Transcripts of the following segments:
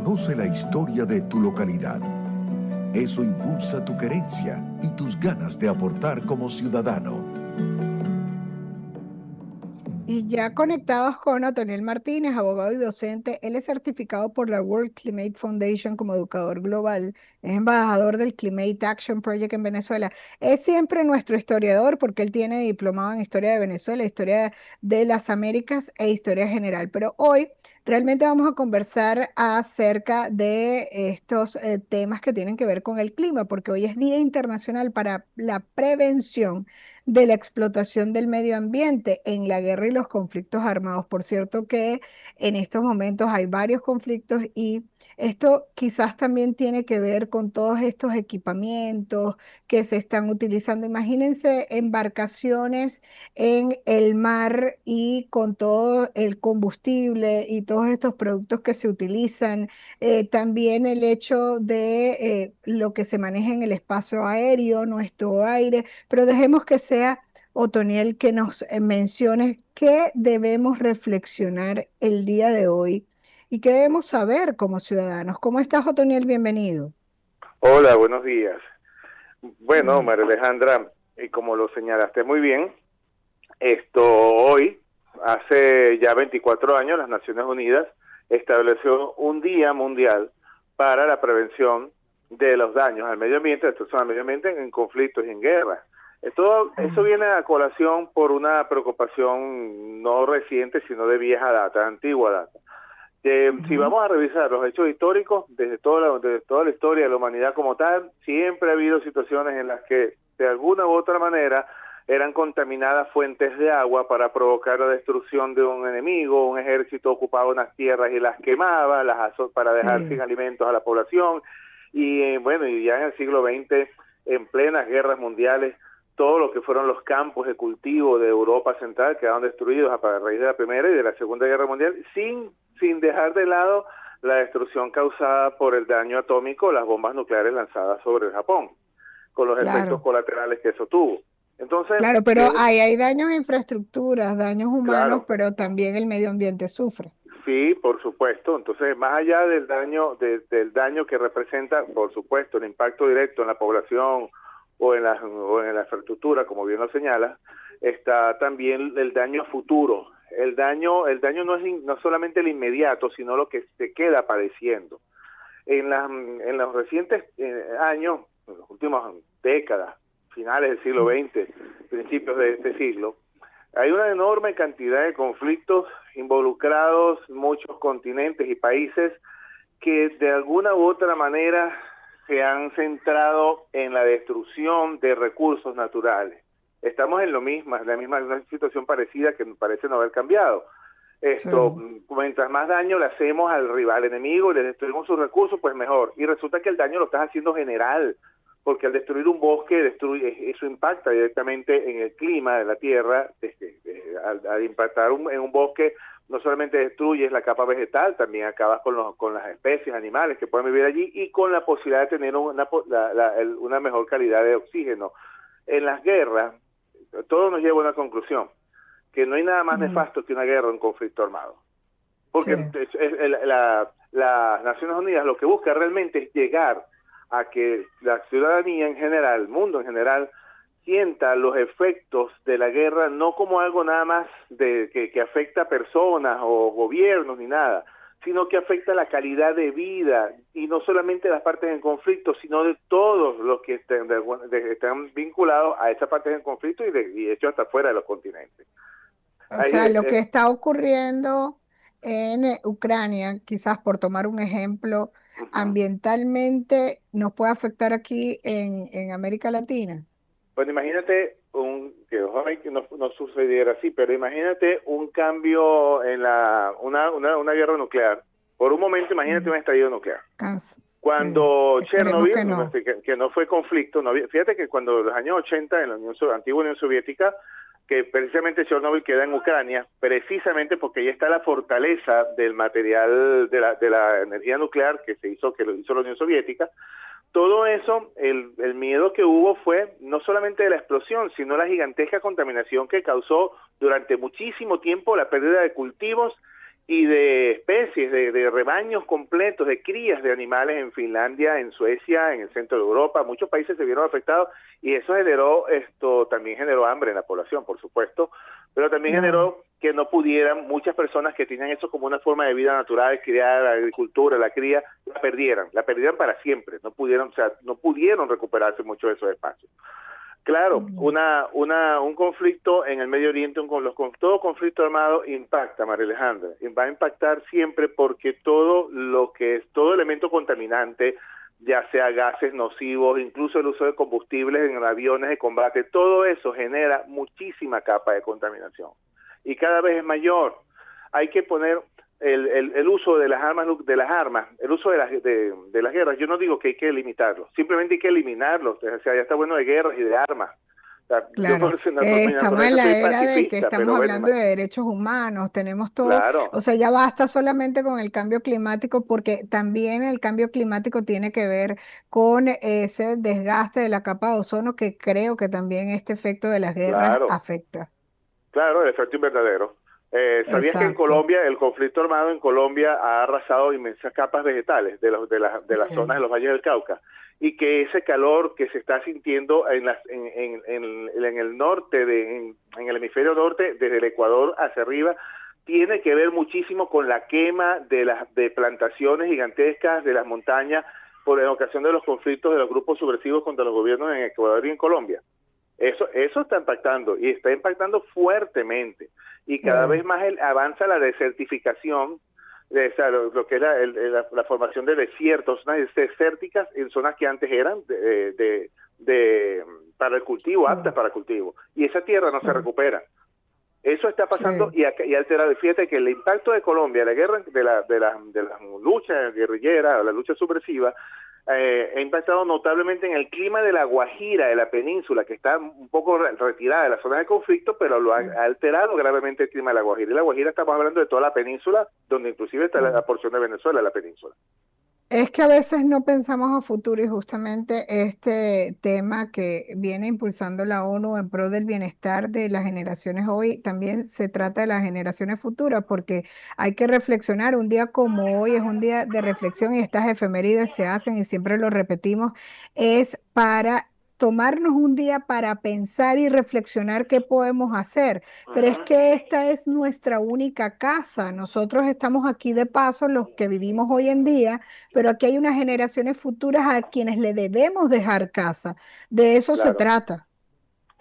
conoce la historia de tu localidad. Eso impulsa tu querencia y tus ganas de aportar como ciudadano. Y ya conectados con Otoniel Martínez, abogado y docente, él es certificado por la World Climate Foundation como educador global, es embajador del Climate Action Project en Venezuela. Es siempre nuestro historiador porque él tiene diplomado en historia de Venezuela, historia de las Américas e historia general. Pero hoy realmente vamos a conversar acerca de estos temas que tienen que ver con el clima, porque hoy es Día Internacional para la Prevención de la explotación del medio ambiente en la guerra y los conflictos armados. Por cierto que en estos momentos hay varios conflictos y esto quizás también tiene que ver con todos estos equipamientos que se están utilizando. Imagínense embarcaciones en el mar y con todo el combustible y todos estos productos que se utilizan. También el hecho de lo que se maneja en el espacio aéreo, nuestro aire, pero dejemos que sea Otoniel que nos mencione qué debemos reflexionar el día de hoy y qué debemos saber como ciudadanos. ¿Cómo estás, Otoniel? Bienvenido. Hola, buenos días. Bueno, Bien. María Alejandra, como lo señalaste muy bien, hoy, hace ya 24 años, las Naciones Unidas estableció un Día Mundial para la prevención de los daños al medio ambiente, destrucción al medio ambiente en conflictos y en guerras. Eso viene a colación por una preocupación no reciente, sino de vieja data, antigua data. Si vamos a revisar los hechos históricos, desde toda la historia de la humanidad como tal, siempre ha habido situaciones en las que de alguna u otra manera eran contaminadas fuentes de agua para provocar la destrucción de un enemigo. Un ejército ocupaba unas tierras y las quemaba, para dejar sin alimentos a la población. Y bueno, y ya en el siglo XX, en plenas guerras mundiales, todo lo que fueron los campos de cultivo de Europa Central quedaron destruidos a raíz de la Primera y de la Segunda Guerra Mundial, sin dejar de lado la destrucción causada por el daño atómico, las bombas nucleares lanzadas sobre el Japón, con los efectos colaterales que eso tuvo. Entonces, Claro, pero hay daños a infraestructuras, daños humanos, claro, pero también el medio ambiente sufre. sí, por supuesto. Entonces, más allá del del daño que representa, por supuesto, el impacto directo en la población o en la infraestructura, como bien lo señala, está también el daño futuro. El daño no solamente el inmediato, sino lo que se queda padeciendo. En los recientes años, en las últimas décadas, finales del siglo XX, principios de este siglo, hay una enorme cantidad de conflictos involucrados, muchos continentes y países que de alguna u otra manera se han centrado en la destrucción de recursos naturales. Estamos en una situación parecida que parece no haber cambiado. Mientras más daño le hacemos al rival enemigo y le destruimos sus recursos, pues mejor. Y resulta que el daño lo estás haciendo general, porque al destruir un bosque, eso impacta directamente en el clima de la Tierra. Al impactar en un bosque, no solamente destruyes la capa vegetal, también acabas con las especies animales que pueden vivir allí y con la posibilidad de tener una mejor calidad de oxígeno. En las guerras, todo nos lleva a una conclusión, que no hay nada más nefasto que una guerra o un conflicto armado. Porque las Naciones Unidas lo que busca realmente es llegar a que la ciudadanía en general, el mundo en general, sienta los efectos de la guerra no como algo nada más que afecta a personas o gobiernos ni nada, sino que afecta la calidad de vida, y no solamente de las partes en conflicto, sino de todos los que están vinculados a esas partes en conflicto y de hecho hasta fuera de los continentes. O sea, lo que está ocurriendo en Ucrania, quizás por tomar un ejemplo, ambientalmente nos puede afectar aquí en América Latina. Bueno, imagínate que ojalá que no sucediera así, pero imagínate un cambio en una guerra nuclear. Por un momento, imagínate un estallido nuclear. Cuando Sí, esperemos Chernobyl, que no. que no fue conflicto, fíjate que cuando en los años 80 en la antigua Unión Soviética, que precisamente Chernobyl queda en Ucrania, precisamente porque ahí está la fortaleza del material de la energía nuclear que lo hizo la Unión Soviética. Todo eso, el miedo que hubo fue no solamente de la explosión, sino la gigantesca contaminación que causó durante muchísimo tiempo la pérdida de cultivos y de especies, de rebaños completos, de crías de animales en Finlandia, en Suecia, en el centro de Europa. Muchos países se vieron afectados y eso también generó hambre en la población, por supuesto, pero también generó que no pudieran, muchas personas que tenían eso como una forma de vida natural, criar, la agricultura, la cría, la perdieran para siempre, no pudieron recuperarse mucho de esos espacios. Claro, un conflicto en el Medio Oriente, todo conflicto armado impacta, María Alejandra, va a impactar siempre porque todo elemento contaminante, ya sea gases nocivos, incluso el uso de combustibles en aviones de combate, todo eso genera muchísima capa de contaminación y cada vez es mayor. Hay que poner el uso de las armas, el uso de las guerras. Yo no digo que hay que limitarlo, simplemente hay que eliminarlos. O sea, ya está bueno de guerras y de armas. O sea, Claro, estamos en la era de que estamos hablando de derechos humanos, tenemos todo, claro, o sea, ya basta solamente con el cambio climático, porque también el cambio climático tiene que ver con ese desgaste de la capa de ozono, que creo que también este efecto de las guerras claro. afecta. Claro, el efecto invernadero. ¿Sabías que en Exacto. Colombia, el conflicto armado en Colombia ha arrasado inmensas capas vegetales de las zonas de los valles del Cauca? Y que ese calor que se está sintiendo en el norte, en el hemisferio norte, desde el Ecuador hacia arriba, tiene que ver muchísimo con la quema de plantaciones gigantescas de las montañas en ocasión de los conflictos de los grupos subversivos contra los gobiernos en Ecuador y en Colombia. Eso está impactando y está impactando fuertemente y cada vez más avanza la desertificación, lo que es la formación de desiertos, zonas desérticas en zonas que antes eran para el cultivo, aptas para cultivo, y esa tierra no se recupera. Eso está pasando y alterado. Fíjate que el impacto de Colombia, la guerra de la lucha guerrillera, la lucha subversiva, ha impactado notablemente en el clima de la Guajira, de la península, que está un poco retirada de la zona de conflicto, pero lo ha alterado gravemente el clima de la Guajira. Y la Guajira estamos hablando de toda la península, donde inclusive está la porción de Venezuela, la península. Es que a veces no pensamos a futuro, y justamente este tema que viene impulsando la ONU en pro del bienestar de las generaciones hoy, también se trata de las generaciones futuras, porque hay que reflexionar. Un día como hoy es un día de reflexión y estas efemérides se hacen y siempre lo repetimos, es para tomarnos un día para pensar y reflexionar qué podemos hacer. Pero es que esta es nuestra única casa. Nosotros estamos aquí de paso, los que vivimos hoy en día, pero aquí hay unas generaciones futuras a quienes le debemos dejar casa. De eso se Claro, trata.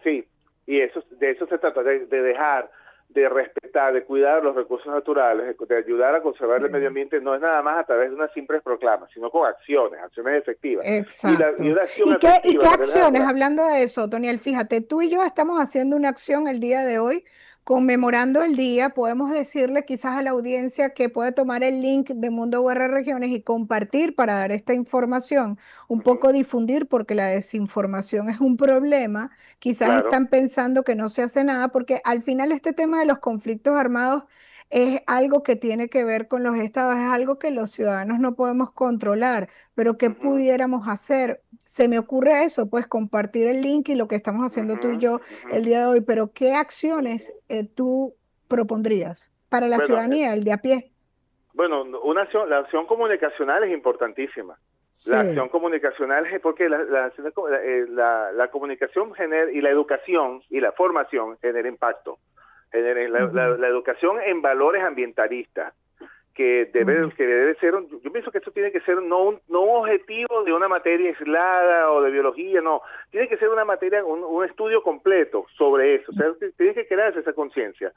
sí, y de eso se trata, de dejar, de respetar, de cuidar los recursos naturales, de ayudar a conservar el medio ambiente, no es nada más a través de unas simples proclamas, sino con acciones efectivas. Y Exacto. una acción ¿Y qué efectiva, María acciones? Alejandra. Hablando de eso, Toniel, fíjate, tú y yo estamos haciendo una acción el día de hoy, conmemorando el día. Podemos decirle quizás a la audiencia que puede tomar el link de Mundo UR Regiones y compartir para dar esta información, un poco difundir, porque la desinformación es un problema. Quizás Claro. están pensando que no se hace nada, porque al final este tema de los conflictos armados es algo que tiene que ver con los estados, es algo que los ciudadanos no podemos controlar. Pero ¿qué pudiéramos hacer? Se me ocurre eso, pues compartir el link y lo que estamos haciendo tú y yo el día de hoy. Pero ¿qué acciones tú propondrías para la Bueno, ciudadanía, el de a pie? la acción comunicacional es importantísima. La Sí. acción comunicacional es porque la comunicación genera, y la educación y la formación genera impacto. La educación en valores ambientalistas, que debe ser, yo pienso que esto tiene que ser no un objetivo de una materia aislada o de biología, no, tiene que ser una materia, un estudio completo sobre eso. O sea, tiene que crearse esa conciencia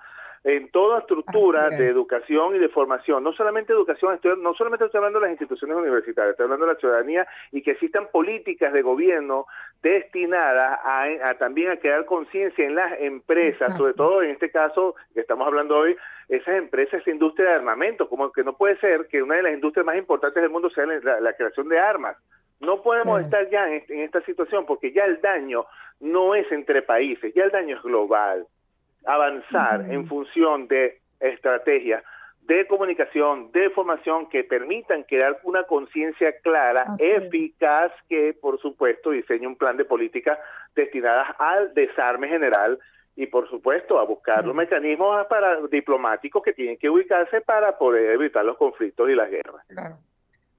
en toda estructura de educación y de formación, no solamente educación, no solamente estoy hablando de las instituciones universitarias, estoy hablando de la ciudadanía, y que existan políticas de gobierno destinadas también a crear conciencia en las empresas, sobre todo en este caso que estamos hablando hoy, esas empresas, esa industria de armamento, como que no puede ser que una de las industrias más importantes del mundo sea la creación de armas. No podemos estar ya en esta situación, porque ya el daño no es entre países, ya el daño es global. Avanzar en función de estrategias de comunicación, de formación que permitan crear una conciencia clara, eficaz, que por supuesto diseñe un plan de políticas destinadas al desarme general y por supuesto a buscar los mecanismos diplomáticos que tienen que ubicarse para poder evitar los conflictos y las guerras. Claro.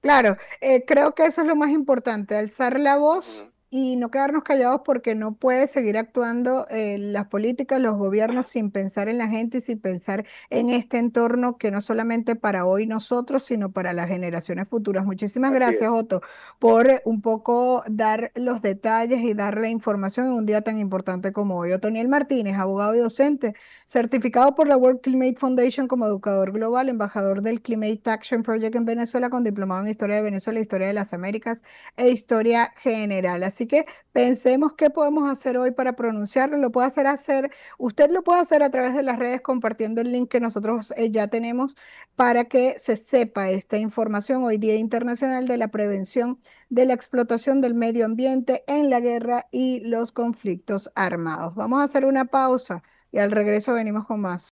Claro, creo que eso es lo más importante, alzar la voz Ujú. y no quedarnos callados porque no puede seguir actuando las políticas, los gobiernos sin pensar en la gente y sin pensar en este entorno que no solamente para hoy nosotros, sino para las generaciones futuras. Muchísimas Así es. gracias, Otto, por un poco dar los detalles y dar la información en un día tan importante como hoy. Otoniel Martínez, abogado y docente, certificado por la World Climate Foundation como educador global, embajador del Climate Action Project en Venezuela, con diplomado en Historia de Venezuela, Historia de las Américas e Historia General. Así que pensemos qué podemos hacer hoy para pronunciarlo. Usted lo puede hacer a través de las redes compartiendo el link que nosotros ya tenemos para que se sepa esta información hoy Día Internacional de la Prevención de la Explotación del Medio Ambiente en la Guerra y los Conflictos Armados. Vamos a hacer una pausa y al regreso venimos con más.